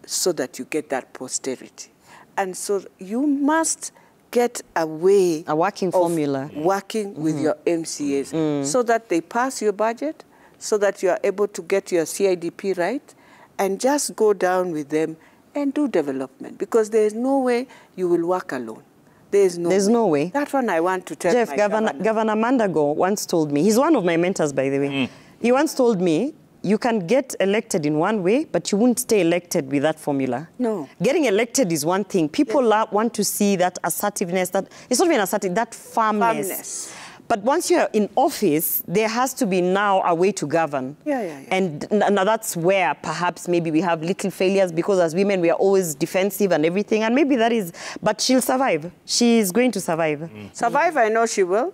so that you get that posterity. And so you must get a way, a working formula, working with your MCAs so that they pass your budget, so that you are able to get your CIDP right, and just go down with them and do development, because there is no way you will work alone. There's no way. That one I want to tell Jeff, Governor Mandago once told me, he's one of my mentors, by the way. He once told me, you can get elected in one way, but you won't stay elected with that formula. No. Getting elected is one thing. People want to see that assertiveness, that it's not even assertive, that firmness. But once you're in office, there has to be now a way to govern. And now that's where perhaps maybe we have little failures, because as women, we are always defensive and everything. And maybe that is, but she'll survive. She's going to survive. Survive, I know she will.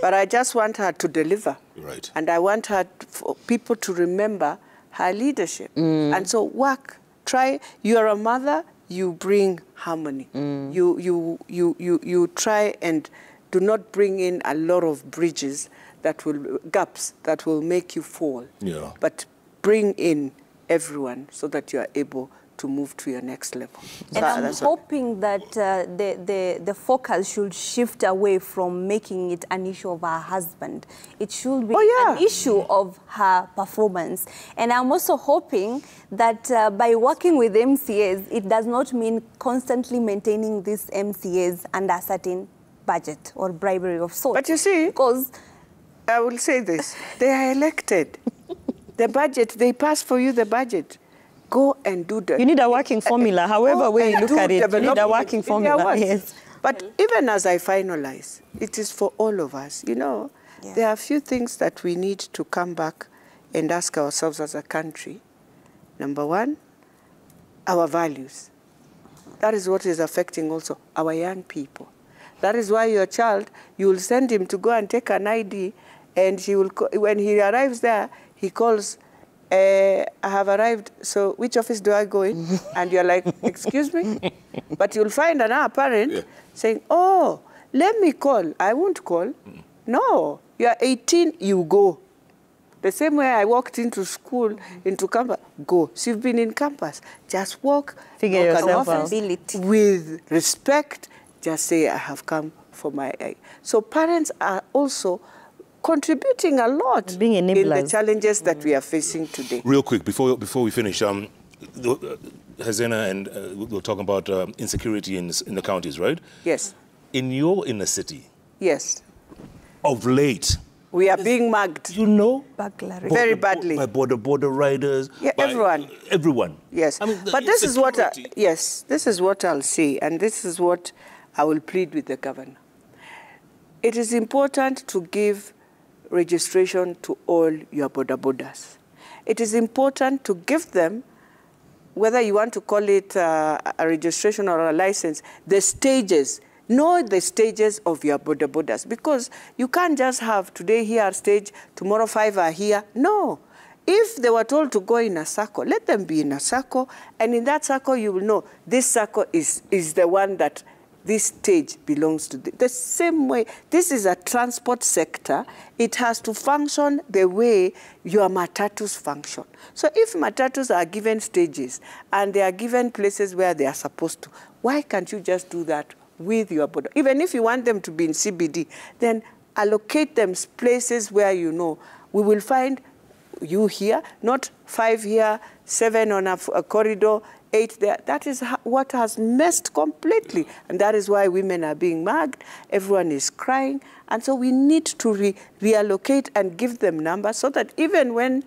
But I just want her to deliver. Right. And I want her, for people to remember her leadership. And so work, try. You're a mother, you bring harmony. You try and do not bring in a lot of bridges gaps that will make you fall. Yeah. But bring in everyone so that you are able to move to your next level. And I'm hoping that the focus should shift away from making it an issue of her husband. It should be an issue of her performance. And I'm also hoping that by working with MCAs, it does not mean constantly maintaining these MCAs under a certain budget or bribery of sorts. But you see, because I will say this, they are elected. The budget, they pass for you the budget. Go and do the... You need a working formula, however way you look at it. You need a working formula, yes. But even as I finalize, it is for all of us. You know, there are a few things that we need to come back and ask ourselves as a country. Number one, our values. That is what is affecting also our young people. That is why your child, you will send him to go and take an ID, and he will, when he arrives there, he calls, I have arrived, so which office do I go in? And you're like, excuse me? But you'll find another parent saying, oh, let me call. I won't call. No, you're 18, you go. The same way I walked into school, into campus, go. So you've been in campus, just walk, figure yourself out. With respect, just say, I have come for my egg. So parents are also contributing a lot in the challenges that we are facing today. Real quick, before we finish, Hezena, and we're talking about insecurity in the counties, right? Yes. In your inner city? Yes. Of late? We are being mugged. You know? Burglary. Very badly. By border riders. Yeah, everyone. Everyone. Yes. I mean, but this is what this is what I'll say, and this is what I will plead with the governor. It is important to give registration to all your borders. It is important to give them, whether you want to call it a registration or a license, the stages. Know the stages of your borders, because you can't just have today here stage, tomorrow 5 are here. No. If they were told to go in a circle, let them be in a circle, and in that circle you will know this circle is the one that this stage belongs to. The same way, this is a transport sector. It has to function the way your matatus function. So if matatus are given stages and they are given places where they are supposed to, why can't you just do that with your border? Even if you want them to be in CBD, then allocate them places where you know we will find you here, not 5 here, 7 on a corridor, 8 there. That is what has messed completely. And that is why women are being mugged. Everyone is crying. And so we need to reallocate and give them numbers so that even when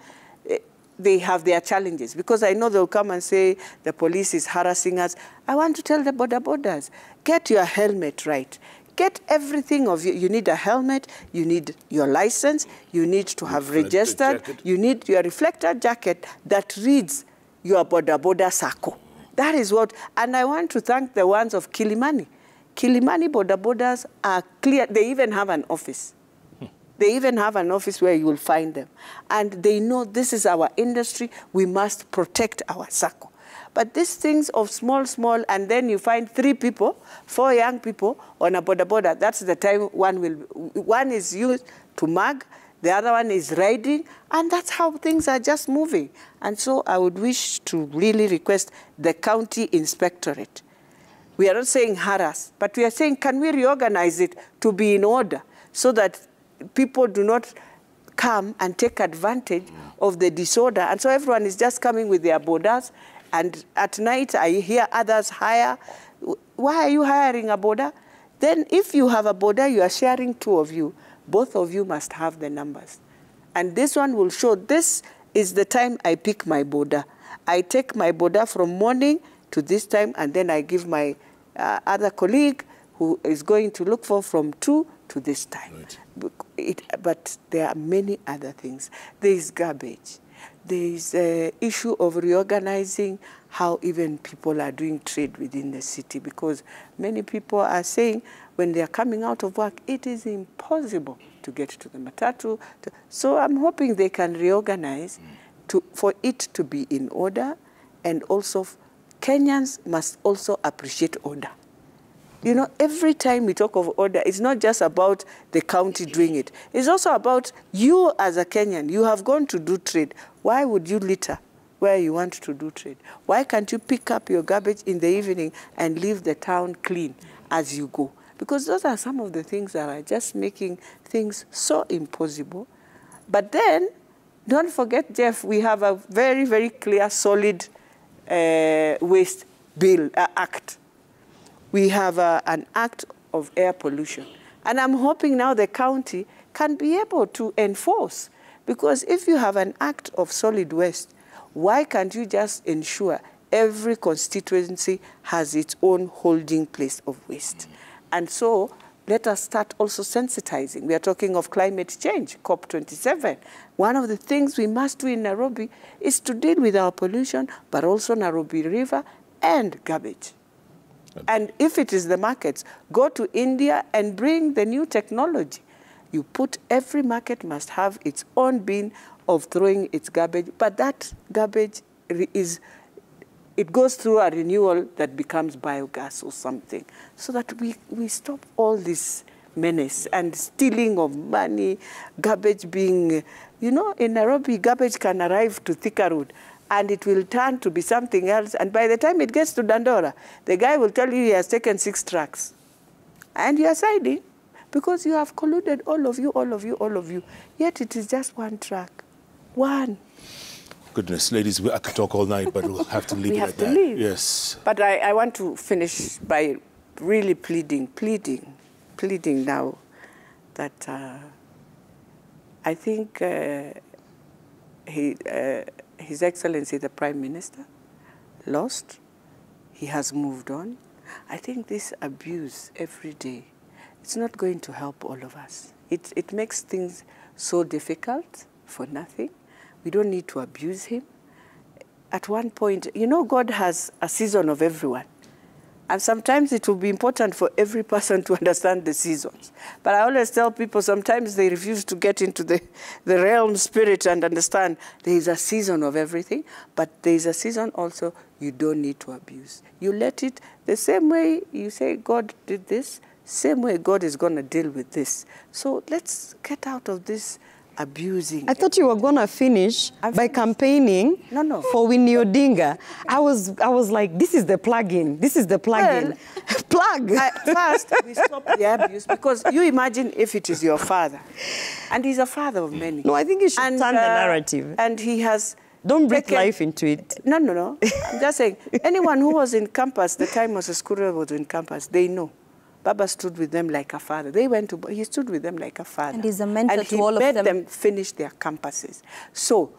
they have their challenges, because I know they'll come and say the police is harassing us. I want to tell the borders, get your helmet right. Get everything of you. You need a helmet, you need your license, you need to have registered, you need your reflector jacket that reads your border circle. That is what, and I want to thank the ones of Kilimani. Kilimani borders are clear. They even have an office. They even have an office where you will find them. And they know this is our industry. We must protect our circle. But these things of small, and then you find 3 people, 4 young people on a border, that's the time one is used to mug, the other one is riding, and that's how things are just moving. And so I would wish to really request the county inspectorate. We are not saying harass, but we are saying, can we reorganize it to be in order so that people do not come and take advantage of the disorder? And so everyone is just coming with their borders, and at night I hear others hire. Why are you hiring a border? Then if you have a border, you are sharing 2 of you. Both of you must have the numbers. And this one will show this is the time I pick my border. I take my border from morning to this time, and then I give my other colleague who is going to look for from 2 to this time. Right. But there are many other things. There is garbage. There is the issue of reorganizing how even people are doing trade within the city, because many people are saying when they are coming out of work, it is impossible to get to the matatu. So I'm hoping they can reorganize for it to be in order, and also Kenyans must also appreciate order. You know, every time we talk of order, it's not just about the county doing it. It's also about you as a Kenyan. You have gone to do trade. Why would you litter where you want to do trade? Why can't you pick up your garbage in the evening and leave the town clean as you go? Because those are some of the things that are just making things so impossible. But then, don't forget, Jeff, we have a very, very clear, solid waste bill, act. We have an act of air pollution. And I'm hoping now the county can be able to enforce. Because if you have an act of solid waste, why can't you just ensure every constituency has its own holding place of waste? And so let us start also sensitizing. We are talking of climate change, COP27. One of the things we must do in Nairobi is to deal with our pollution, but also Nairobi River and garbage. And if it is the markets, go to India and bring the new technology. You put, every market must have its own bin of throwing its garbage, but that garbage it goes through a renewal that becomes biogas or something, so that we stop all this menace and stealing of money, garbage being, you know, in Nairobi, garbage can arrive to Thika Road, and it will turn to be something else. And by the time it gets to Dandora, the guy will tell you he has taken 6 trucks. And you are siding because you have colluded, all of you, all of you, all of you. Yet it is just 1 truck. 1. Goodness, ladies, I could talk all night, but we'll have to leave it at that. Leave. Yes. But I want to finish by really pleading now that I think His Excellency the Prime Minister lost. He has moved on. I think this abuse every day, it's not going to help all of us. It makes things so difficult for nothing. We don't need to abuse him. At one point, you know, God has a season of everyone. And sometimes it will be important for every person to understand the seasons. But I always tell people sometimes they refuse to get into the realm spirit and understand there is a season of everything, but there is a season also you don't need to abuse. You let it, the same way you say God did this, same way God is going to deal with this. So let's get out of this abusing. I thought you were going to finish by campaigning for Winnie Odinga. I was like, this is the plug-in. This is the plug-in. Well, plug. First, we stop the abuse, because you imagine if it is your father. And he's a father of many. No, I think you should turn the narrative. And he has... Don't breathe life into it. No. I'm just saying, anyone who was in campus, the time Moses Kuria was in campus, they know. Baba stood with them like a father. He stood with them like a father. And he's a mentor to all of them. And he made them finish their campuses. So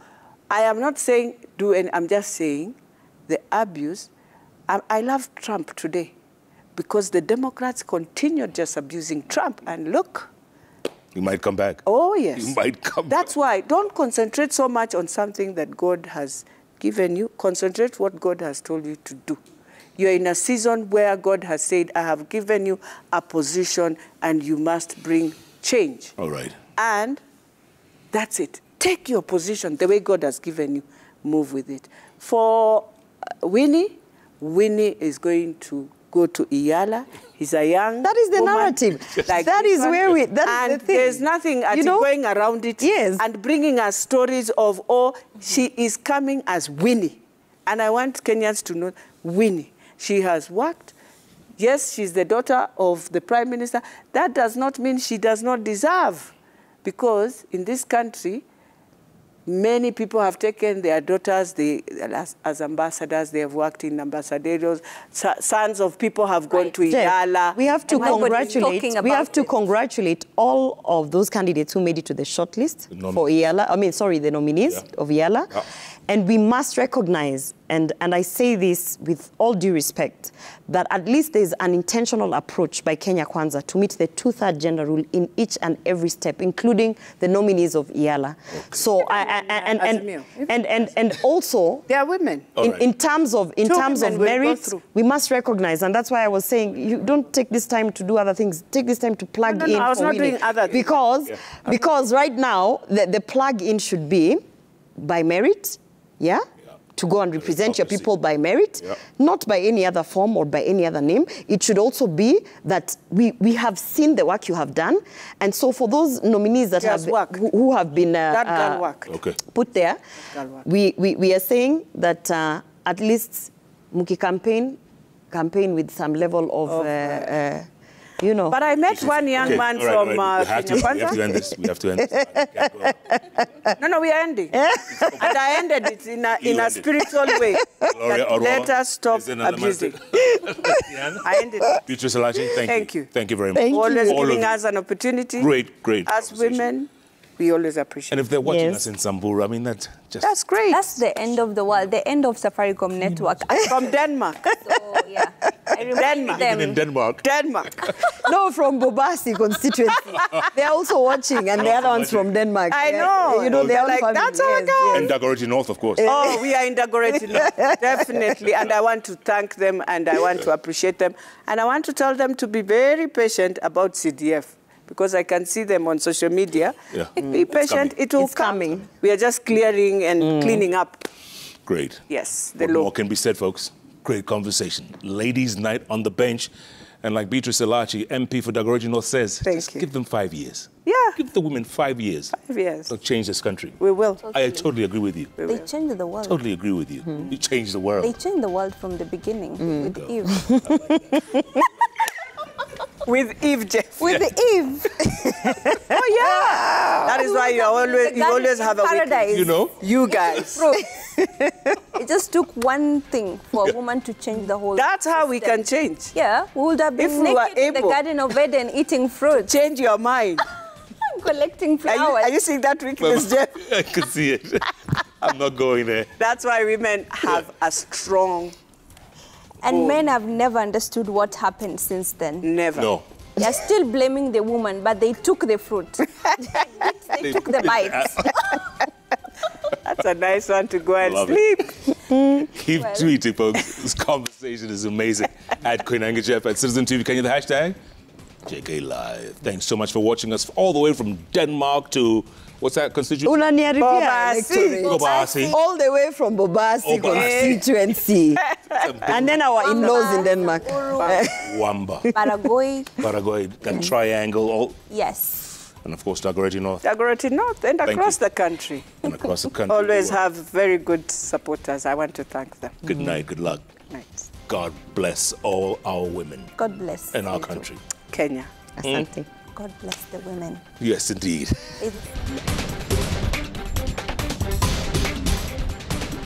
I am not saying do any, I'm just saying the abuse. I love Trump today because the Democrats continued just abusing Trump. And look. He might come back. Oh, yes. He might come back. That's why don't concentrate so much on something that God has given you. Concentrate what God has told you to do. You're in a season where God has said, I have given you a position and you must bring change. All right. And that's it. Take your position the way God has given you. Move with it. For Winnie is going to go to Iyala. He's a young That is the woman, narrative. like that is where we... That and is the thing. There's nothing going around it. Yes. And bringing us stories of, oh, she is coming as Winnie. And I want Kenyans to know Winnie. She has worked. Yes, she's the daughter of the Prime Minister. That does not mean she does not deserve. Because in this country, many people have taken their daughters as ambassadors. They have worked in ambassadorials. Sons of people have gone to Iyala. We have to congratulate all of those candidates who made it to the shortlist for Iyala. The nominees of Iyala. Yeah. And we must recognize, and I say this with all due respect, that at least there's an intentional approach by Kenya Kwanza to meet the 2/3 gender rule in each and every step, including the nominees of IALA. Okay. So, and also, they are women. In terms of merit, we must recognize, and that's why I was saying, you don't take this time to do other things. Take this time to plug in. I was not doing other things. Because right now, the plug-in should be by merit, to go and represent your people by merit, not by any other form or by any other name. It should also be that we have seen the work you have done. And so for those nominees that who have been put there, we are saying that at least Muki campaign with some level of, you know. But I met one young man from Kenya Kwanza. We have to end this. We have to end this. No, we are ending. And I ended it in a spiritual way. Gloria Orwoba, let us stop abusing. I ended it. Beatrice Elachi, thank you. Thank you very much. Thank you. Always giving us an opportunity. Great. As women, we always appreciate. And if they're watching us in Samburu, I mean, that's great. That's the end of the world, the end of Safaricom network. From Denmark. So, yeah. I remember them. Even in Denmark. No, from Bobasi constituency. They're also watching, and the other ones from Denmark. I know. You know, they're like, that's our guys. And Dagoretti North, of course. Oh, we are in Dagoretti North, definitely. And I want to thank them, and I want to appreciate them. And I want to tell them to be very patient about CDF. Because I can see them on social media. Be patient, it will come. We are just clearing and cleaning up. Great. Yes. What more can be said, folks? Great conversation. Ladies' night on the bench. And like Beatrice Elachi, MP for Dagoretti North says, give them 5 years. Yeah. Give the women 5 years. 5 years. They'll change this country. We will. I totally agree with you. They changed the world. Totally agree with you. You changed the world. They changed the world from the beginning with Eve. With Eve, Jeff. With Eve. Oh, yeah. That is why you always have a paradise. You know? You guys. It just took one thing for a woman to change the whole That's how system. we can change. Yeah, we would have been naked in the Garden of Eden eating fruit. Change your mind. Collecting flowers. Are you seeing that weakness, Jeff? I can see it. I'm not going there. That's why women have a strong And men have never understood what happened since then. Never. No. They're still blaming the woman, but they took the fruit. they took the bites. That's a nice one to go and sleep. Keep tweeting, folks. This conversation is amazing. At Queen Anga Jeff, at Citizen TV Kenya, the hashtag JKLive. Thanks so much for watching us all the way from Denmark to, what's that constituency? Bobasi. All the way from Bobasi constituency. And then our in-laws in Denmark. Wamba. Paraguay. That triangle. Yes. And of course, Dagoretti North. Dagoretti North and across the country. And across the country. Always have very good supporters. I want to thank them. Good night. Good luck. Night. God bless all our women. God bless. And our country. Kenya. Asante. God bless the women. Yes, indeed.